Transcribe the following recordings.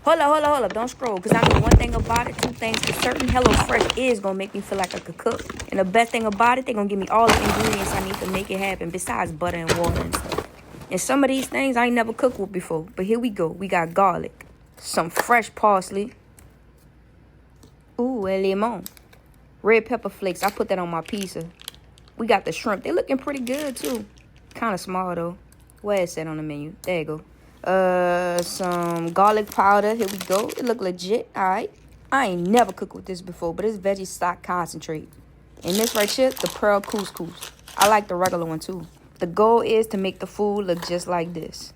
Hold up. Don't scroll. Because I know one thing about it, two things for certain. HelloFresh is going to make me feel like I could cook. And the best thing about it, they're going to give me all the ingredients I need to make it happen, besides butter and water and stuff. And some of these things I ain't never cooked with before. But here we go. We got garlic, some fresh parsley. Ooh, el limon. Red pepper flakes. I put that on my pizza. We got the shrimp. They're looking pretty good, too. Kind of small, though. Where is that on the menu? There you go. Some garlic powder. Here we go. It look legit. All right. I ain't never cooked with this before, but it's veggie stock concentrate. And this right here, the pearl couscous. I like the regular one, too. The goal is to make the food look just like this.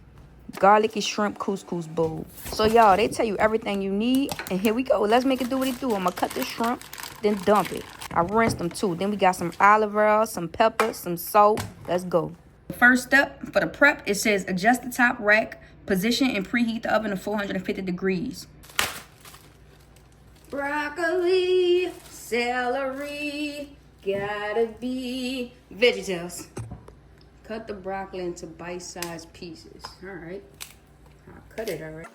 Garlicky shrimp couscous bowl. So, y'all, they tell you everything you need. And here we go. Let's make it do what it do. I'm going to cut this shrimp, then dump it. I rinsed them, too. Then we got some olive oil, some pepper, some salt. Let's go. The first step for the prep, it says adjust the top rack, position and preheat the oven to 450 degrees. Broccoli, celery, gotta be VeggieTales. Cut the broccoli into bite-sized pieces. All right. I'll cut it, all right.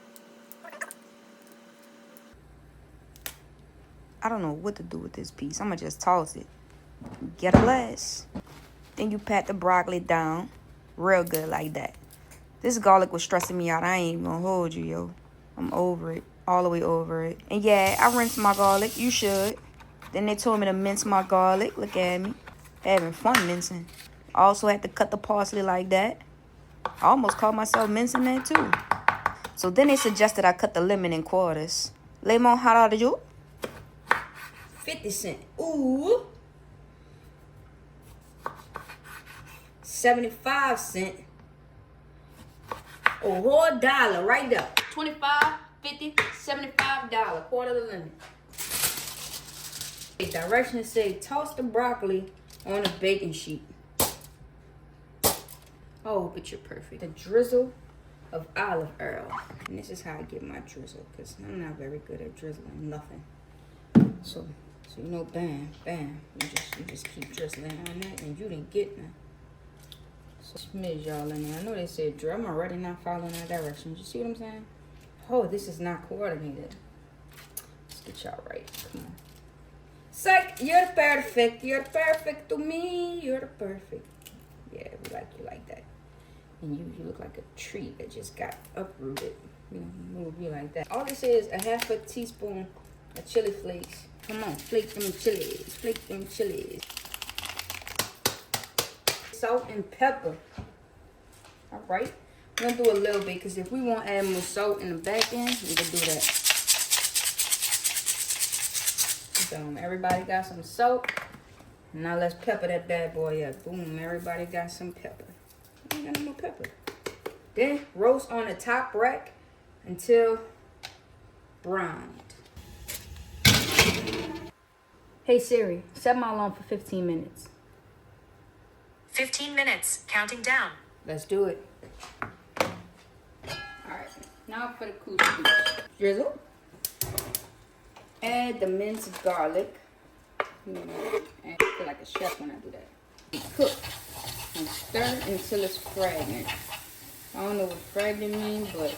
I don't know what to do with this piece. I'm going to just toss it. Get a glass. Then you pat the broccoli down real good like that. This garlic was stressing me out. I ain't even going to hold you, yo. I'm over it. All the way over it. And yeah, I rinsed my garlic. You should. Then they told me to mince my garlic. Look at me. Having fun mincing. Also had to cut the parsley like that. I almost caught myself mincing that too. So then they suggested I cut the lemon in quarters. Lemon, how old are you? 50 cents. Ooh. 75 cents. A whole dollar right there. 25, 50, $75. Quarter of the lemon. The directions say toss the broccoli on a baking sheet. Oh, but you're perfect. A drizzle of olive oil. And this is how I get my drizzle, because I'm not very good at drizzling nothing. So you know, bam, bam. You just keep drizzling on that, and you didn't get none. So smidge y'all in there. I know they said drill. I'm already not following that direction. You see what I'm saying? Oh, this is not coordinated. Let's get y'all right. Come on. Psych, you're perfect. You're perfect to me. You're perfect. Yeah, we like you like that. And you look like a tree that just got uprooted. You know, move you like that. All this is a half a teaspoon of chili flakes. Come on, flake them chilies. Flake them chilies. Salt and pepper. All right. We're going to do a little bit, because if we want to add more salt in the back end, we can do that. So everybody got some salt. Now let's pepper that bad boy up. Boom, everybody got some pepper. I ain't got no more pepper. Then roast on the top rack until browned. Hey Siri, set my alarm for 15 minutes. 15 minutes, counting down. Let's do it. Alright, now for the couscous. Drizzle. Add the minced garlic. You know, I feel like a chef when I do that. Cook and stir until it's fragrant. I don't know what fragrant means, but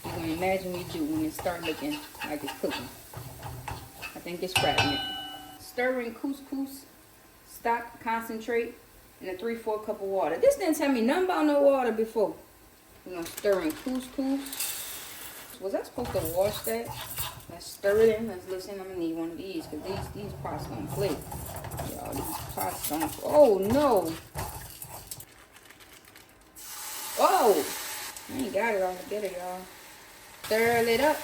you can imagine we do when it start looking like it's cooking. I think it's fragrant. Stir in couscous stock concentrate in a 3/4 cup of water. This didn't tell me nothing about no water before. We're gonna stir in couscous. Was I supposed to wash that? Let's stir it in. Let's listen. I'm gonna need one of these, because these pots gonna flake. Y'all, these pots gonna. Oh no! Oh! I ain't got it all together, y'all. Stir it up.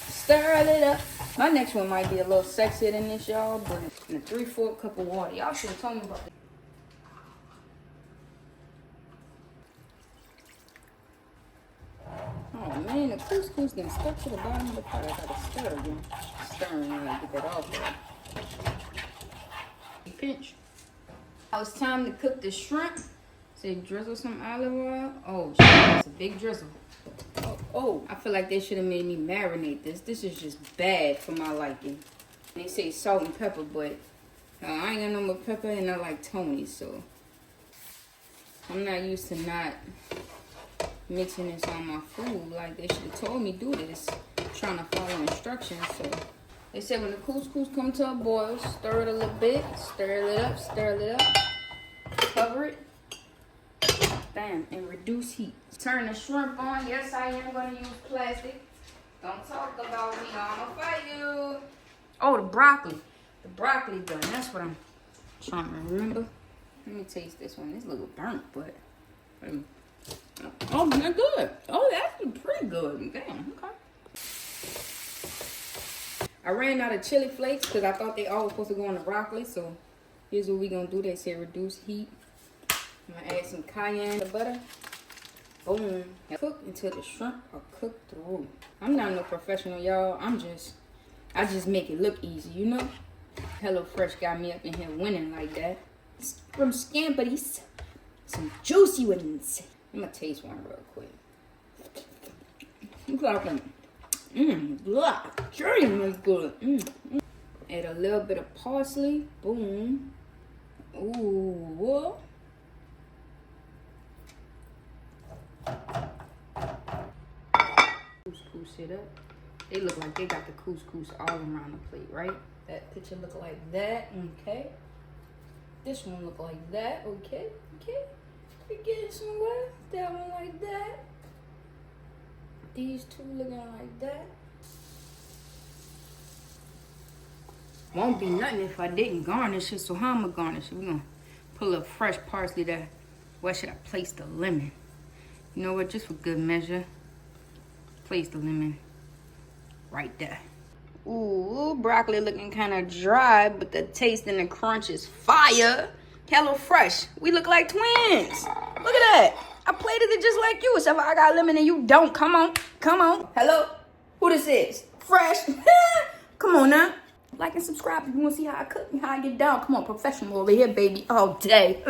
Stir it up. My next one might be a little sexier than this, y'all, but in a 3/4 cup of water. Y'all should have told me about that. Oh man, the couscous getting stuck to the bottom of the pot. I gotta stir again. Stirring and get that off there. Pinch. Now it's time to cook the shrimp. Say drizzle some olive oil. Oh, shit, that's a big drizzle. Oh, I feel like they should have made me marinate this. This is just bad for my liking. They say salt and pepper, but I ain't got no more pepper, and I like Tony, so I'm not used to not mixing this on my food. Like, they should have told me do this. I'm trying to follow instructions. So they said when the couscous come to a boil, stir it a little bit, stir it up, cover it, bam, and reduce heat. Turn the shrimp on. Yes, I am gonna use plastic. Don't talk about me, I'ma fight you. Oh, the broccoli. The broccoli done. That's what I'm trying to remember. Let me taste this one. It's a little burnt, but oh, that's good. Oh, that's pretty good. Damn, okay. I ran out of chili flakes because I thought they all were supposed to go on the broccoli. So here's what we're gonna do. They say reduce heat. I'm gonna add some cayenne butter. Boom. Cook until the shrimp are cooked through. I'm not no professional, y'all. I just make it look easy, you know? HelloFresh got me up in here winning like that. From Scampities. Some juicy ones. I'm gonna taste one real quick. Look like them. Dream is good. Add a little bit of parsley. Boom. Ooh, whoa. Couscous it up. They look like they got the couscous all around the plate, right? That picture look like that, okay. This one look like that, okay. We getting somewhere. That one like that. These two looking like that. Won't be nothing if I didn't garnish it, so how I'm gonna garnish it? We're gonna put a little fresh parsley there. Where should I place the lemon? You know what, just for good measure, place the lemon right there. Ooh, broccoli looking kind of dry, but the taste and the crunch is fire. HelloFresh, we look like twins. Look at that. I plated it just like you, except I got lemon and you don't. Come on. Hello? Who this is? Fresh. Come on now. Like and subscribe if you want to see how I cook and how I get down. Come on, professional over here, baby, all day.